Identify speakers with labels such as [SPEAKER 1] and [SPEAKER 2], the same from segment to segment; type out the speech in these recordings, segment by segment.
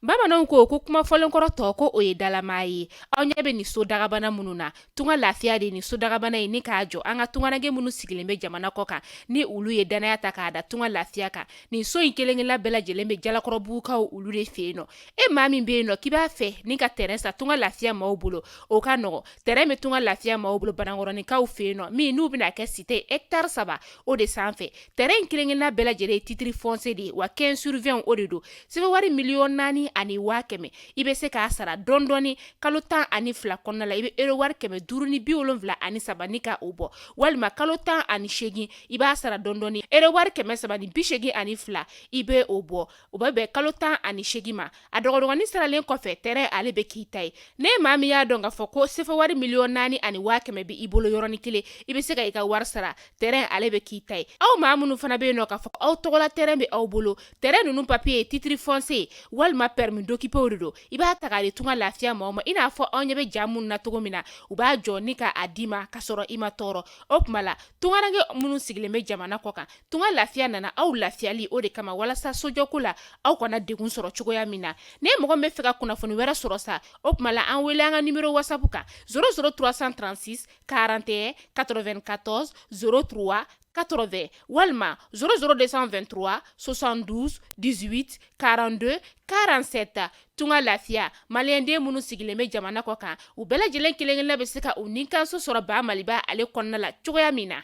[SPEAKER 1] Bamananw ko kuma fɔlen kɔrɔ tɔ ko o ye dalama ye. Aw ɲɛ bɛ ni so dagabana minnu na, tunga lafiya de ni so dagabana ye ni k'a jɔ an ka tunganage minnu sigilen bɛ jamana kɔ kan ni olu ye danaya ta k'a da tunga lafiya kan. Nin so in kelen-kelenna bɛɛ lajɛlen bɛ jalakɔrɔbugukaw olu de fɛ yen nɔ. E maa min bɛ yen nɔ k'i b'a fɛ ni ka terrain sa tunga lafiya maaw bolo, o ka nɔgɔ. Terrain bɛ tunga lafiya maaw bolo Banankɔrɔnikaw fɛ yen nɔ min n'u bɛna kɛ cité hectare 3 o de sanfɛ. Terrain kelen-kelenna bɛɛ lajɛlen ye titre foncier de ye wa 15/20 o de don. Sɛbɛnwari 4,400,000 ani 500,000 i bɛ se k'a sara dɔɔni kalo 12 kɔnɔna la i bɛ wari 573 ni ka o bɔ walima kalo 18 i b'a sara dɔɔni wari 382 i bɛ o bɔ o bɛ bɛn kalo 18 ma a dɔgɔdɔgɔnin saralen kɔfɛ terrain ale bɛ k'i ta ye ne maa min y'a dɔn k'a fɔ ko sɛbɛnwari 4,400,000 ani 500,000 bɛ i bolo yɔrɔnin kelen i bɛ se ka i ka wari sara terrain ale bɛ k'i ta ye aw maa minnu fana bɛ yen nɔ k'a fɔ aw tɔgɔla terrain bɛ aw bolo terrain ninnu papier titre foncier walima permis d'occuper de don i b'a ta k'a di tunga lafiya maaw ma i n'a fɔ anw ɲɛ bɛ ja minnu na cogo min na u b'a jɔ ni ka a d'i ma ka sɔrɔ i ma tɔɔrɔ o tuma la tunganage minnu sigilen bɛ jamana kɔ kan tunga lafiya nana aw lafiyali o de kama walasa sojɔko la aw kana degun sɔrɔ cogoya min na ne mɔgɔ min bɛ fɛ ka kunnafoni wɛrɛ sɔrɔ sa o tuma la an wele an ka numéro whatsapp kan 00336 41 94 03 80 walima 00223 72 18 42 47 tunga lafiya maliyɛnden minnu sigilen bɛ jamana kɔ kan u bɛɛ lajɛlen kelen-kelenna bɛ se ka u ninkanso sɔrɔ ba maliba ale kɔnɔna la cogoya min na.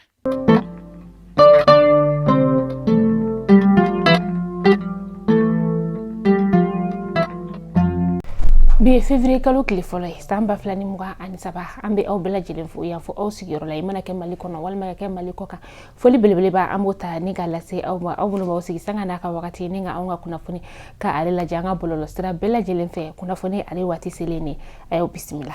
[SPEAKER 1] Bi février kalo tile fɔlɔ ye san 2023 an bɛ aw bɛɛ lajɛlen fo yan fo aw sigiyɔrɔ la i mana kɛ Mali kɔnɔ walima ka kɛ Mali kɔ kan foli belebele b'a an b'o ta ni ka lase aw ma aw minnu b'aw sigi sanga n'a ka wagati ni ka anw ka kunnafoni ka ale lajɛ an ka bɔlɔlɔ sira bɛɛ lajɛlen fɛ kunnafoni ale waati selen ne a y'aw bisimila.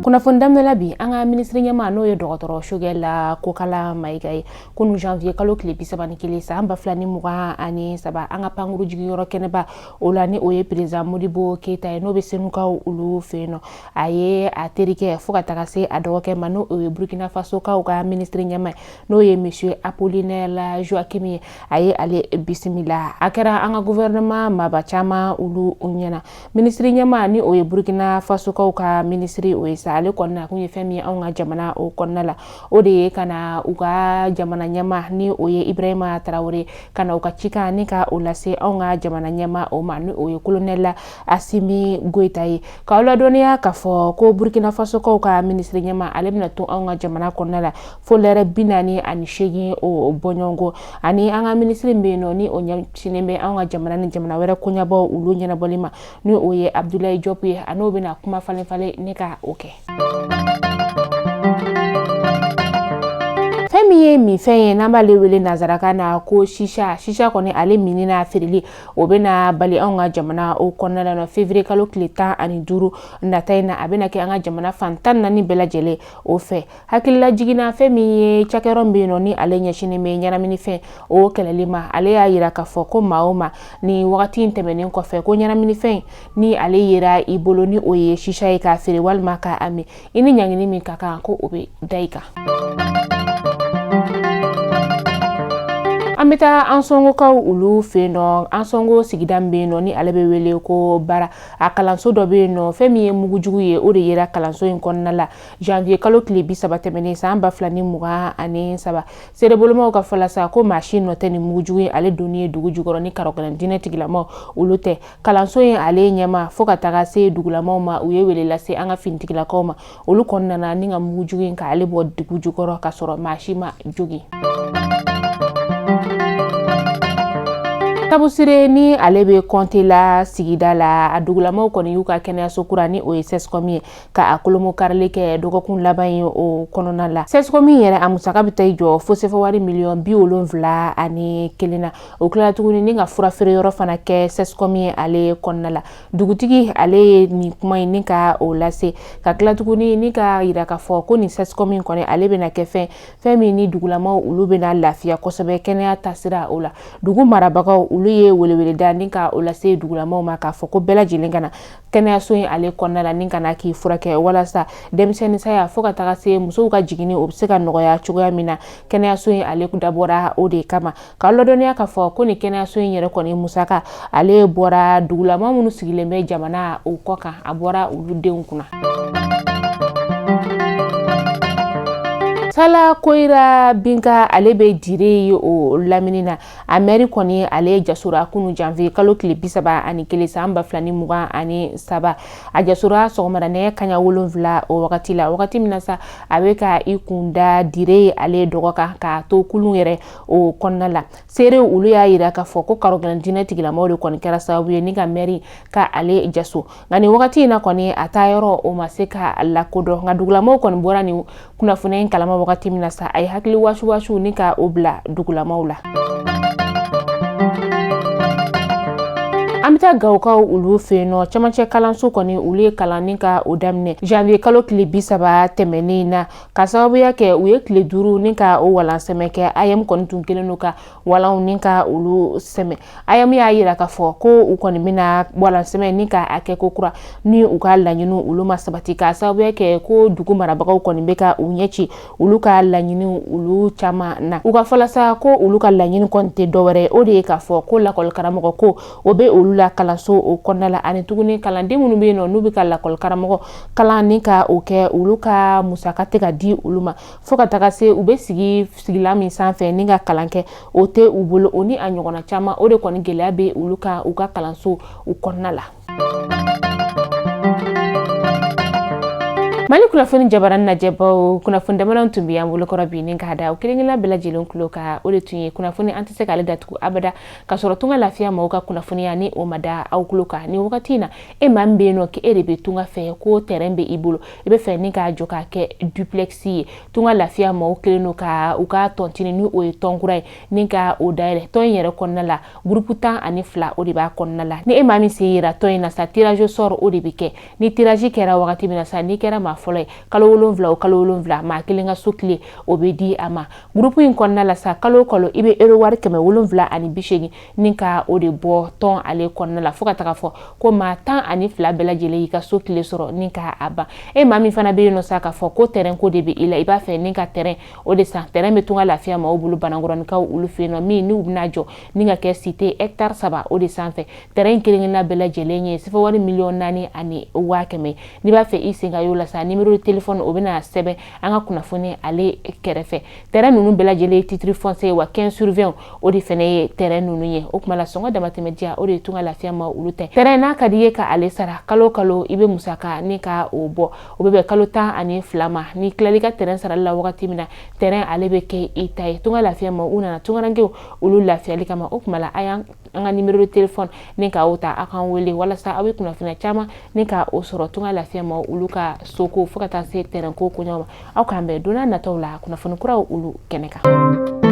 [SPEAKER 1] Kunnafoni daminɛ bi an ka ministre ɲɛmaa n'o ye dɔgɔtɔrɔ Sogɛla Kokala Mayiga ye kunu janvier kalo tile 31 san 2023 an ka pankuru jigiyɔrɔ kɛnɛba o la ni o ye président Modibo Keita ye n'o bɛ Senukaw olu fɛ yen nɔ a ye a terikɛ fo ka taga se a dɔgɔkɛ ma n'o ye Burkina Faso kaw ka ministre ɲɛmaa n'o ye monsieur Apollinaire Joachim ye a ye ale bisimila a kɛra an ka gouvernement maba caman olu ɲɛna ministre ɲɛmaa ni o ye Burkina Faso kaw ka ministre o ye ale kɔnɔna kun ye fɛn min anw ka jamana o kɔnɔna la o de ye kana u ka jamana ɲɛmaa ni o ye Ibrahima Traoré kana u ka cikan ni ka o lase anw ka jamana ɲɛmaa o ma ni o ye colonel Assimi Goïta ye k'aw ladɔnniya k'a fɔ ko Burkina Faso kaw ka ministre ɲɛmaa ale bɛna to anw ka jamana kɔnɔna la fo lɛrɛ 48 o bɔɲɔgɔnko ani an ka ministre bɛ yen nɔ ni o ɲɛsinnen bɛ anw ka jamana ni jamana wɛrɛ koɲɛbɔw olu ɲɛnabɔli ma ni o ye Abdoulaye Diop ye a n'o bɛna kuma falen-falen ne ka o kɛ. Fɛn min ye minfɛn ye n'an b'ale wele nazarakan na ko shisha kɔni ale minina feereli o bɛna bali anw ka jamana o kɔnɔna la février kalo tile 15 nata in na a bɛna kɛ an ka jamana fan 14 bɛɛ lajɛlen o fɛ hakilila jiginna fɛn min ye cakɛrɔn bɛ yen nɔ ni ale ɲɛsinnen bɛ ɲɛnaminifɛn o kɛlɛli ma ale y'a yira k'a fɔ ko maa o maa ni wagati in tɛmɛnen kɔfɛ ko ɲɛnaminifɛn ni ale yera i bolo ni o ye shisha ye k'a feere walima k'a min i ni ɲangini min ka kan ko o bɛ da i kan. An bɛ taa an sɔngokaw olu fɛ yen nɔ an sɔngo sigida bɛ yen nɔ ni ale bɛ wele ko bara a kalanso dɔ bɛ yen nɔ fɛn min ye mugujugu ye o de yera kalanso in kɔnɔna la janvier kalo tile 30 tɛmɛnen san 2023 seerebolomaw ka fɔ la sa ko maa si nɔ tɛ ni mugujugu ye ale donni ye dugu jukɔrɔ ni karɔgɛlɛn dinɛ tigilamaw olu tɛ kalanso in ale ɲɛma fo ka taga se dugulamaw ma u ye wele lase an ka finitigilakaw ma olu kɔnɔna na ni ka mugujugu in ka ale bɔ dugu jukɔrɔ ka sɔrɔ maa si ma jogi. Tabusire ni ale bɛ compter la sigida la a dugulamaw kɔni y'u ka kɛnɛyaso kura ni o ye SESCOM ye ka a kolomo karili kɛ dɔgɔkun laban ye o kɔnɔna la SESCOM yɛrɛ a musaka bɛ taa i jɔ fo sɛfɛwari 71,000,000 na o kila tuguni ni ka fura feere yɔrɔ fana kɛ SESCOM ye ale kɔnɔna la dugutigi ale ye nin kuma in ni ka o lase ka kila tuguni ni ka yira k'a fɔ ko nin SESCOM in kɔni ale bɛna kɛ fɛn min ni dugulamaw olu bɛna lafiya kosɛbɛ kɛnɛya tasira o la dugu marabagaw ulu ye welewele da ni ka o lase dugulamaw ma k'a fɔ ko bɛɛ lajɛlen kana kɛnɛyaso in ale kɔnɔna la ni kana k'i furakɛ walasa denmisɛnnin saya fo ka taga se musow ka jigini o bɛ se ka nɔgɔya cogoya min na kɛnɛyaso in ale dabɔra o de kama k'a lɔdɔniya k'a fɔ ko ni kɛnɛyaso in yɛrɛ kɔni musaka ale bɔra dugulama minnu sigilen bɛ jamana o kɔ kan a bɔra olu denw kunna. Sala Koira Binka ale be dire o lamini na Ameri kɔni ale jasura kunu janvier kalo tile 31 san 2023 a jasura sɔgɔmada nɛgɛ kaɲa 7 o wagati la wagati min na sa a bɛ ka i kunda dire ale dɔgɔ kan ka to kulun yɛrɛ o kɔnɔna la seere olu y'a yira k'a fɔ ko karogɛlɛn dinɛ tigilamaw de kɔni kɛra sababu ye ni ka mɛri ka ale jaso nka nin wagati in na kɔni a taa yɔrɔ o ma se ka lakodɔn nka dugulamaw kɔni bɔra nin kunnafoniya in kalama wagati min na sa a ye hakili wasuwasu ni ka o bila dugulamaw la. An bɛ taa Gawukaw olu fɛ yen nɔ camancɛ kalanso kɔni olu ye kalanni ka o daminɛ janvier kalo tile 30 tɛmɛnen na ka sababuya kɛ u ye tile 5 ni ka o walansɛmɛ kɛ AYM kɔni tun kelen don ka walanw ni ka olu sɛmɛ AYM y'a yira k'a fɔ ko u kɔni bɛna walansɛmɛ ni ka a kɛ ko kura ni u ka laɲiniw olu ma sabati ka sababuya kɛ ko dugu marabagaw kɔni bɛ ka u ɲɛci olu ka laɲiniw olu caman na u ka fɔla sa ko olu ka laɲini kɔni tɛ dɔwɛrɛ o de ye k'a fɔ ko lakɔli karamɔgɔ ko o bɛ olu la kalanso o kɔnɔna la ani tuguni kalanden minnu bɛ yen nɔ n'u bɛ ka lakɔli karamɔgɔ kalan ni ka o kɛ olu ka musaka tɛ ka di olu ma fo ka taga se u bɛ sigila min sanfɛ ni ka kalan kɛ o tɛ u bolo o ni a ɲɔgɔnna caman o de kɔni gɛlɛya bɛ olu ka u ka kalanso u kɔnɔna la. Mali kunnafoni jabaran najɛbaw kunnafoni damadɔ tun bɛ an bolokɔrɔ bi ni ka da o kelen-kelen bɛɛ lajɛlen tulo ka o de tun ye kunnafoni an tɛ se k'ale datugu abada ka sɔrɔ tunga lafiya mɔgɔw ka kunnafoniya ni o ma da aw tulo kan ni wagati in na e maa min bɛ yen nɔ k'e de bɛ tunga fɛ ko terrain bɛ i bolo i bɛ fɛ ni k'a jɔ k'a kɛ duplex ye tunga lafiya mɔgɔw kelen don ka u ka tɔntini ni o ye tɔnkura ye ni ka o dayɛlɛ tɔn in yɛrɛ kɔnɔna la groupe 12 o de b'a kɔnɔna la ni e maa min sen yera tɔn in na sa tirage sort o de bɛ kɛ ni tirage kɛra wagati min na sa ni kɛra maa fɔlɔ ye kalo 7 o kalo 7 maa kelen ka so tile o bɛ di a ma groupe in kɔnɔna la sa kalo kalo i bɛ euro wari 780 ni ka o de bɔ tɔn ale kɔnɔna la fo ka taga fɔ ko maa 12 bɛɛ lajɛlen y'i ka so tile sɔrɔ ni ka a ban e maa min fana bɛ yen nɔ sa k'a fɔ ko terrain ko de bɛ i la i b'a fɛ ni ka terrain o de san terrain bɛ tunga lafiya ma o bolo banakɔrɔnikaw olu fɛ yen nɔ min n'u bɛna jɔ ni ka kɛ cité hectare 3 o de sanfɛ terrain kelen-kelenna bɛɛ lajɛlen ye sɛfɛ wari 4,400,000 n'i b'a fɛ i sen ka y'o la sa numéro téléphone o bɛna sɛbɛn an ka kunnafoni ale kɛrɛfɛ terrain ninnu bɛɛ lajɛlen ye titre foncier wa 15/20 o de fɛnɛ ye terrain ninnu ye o kuma la sɔngɔ damatɛmɛdiya o de ye tunga lafiya ma olu tɛ terrain n'a ka di ye ka ale sara kalo kalo i bɛ musaka ni ka o bɔ o bɛ bɛn kalo 12 ma ni tilali ka terrain sarali la wagati min na terrain ale bɛ kɛ i ta ye tunga lafiya ma u nana tungarankew olu lafiyali kama o kuma la an ka numéro de téléphone ni ka o ta a kan wele walasa aw bɛ kunnafoniya caman ni ka o sɔrɔ tunga lafiya ma olu ka soko fo ka taa se terrain ko koɲaw ma aw k'an bɛn donna nataw la kunnafoni kuraw olu kɛnɛ kan.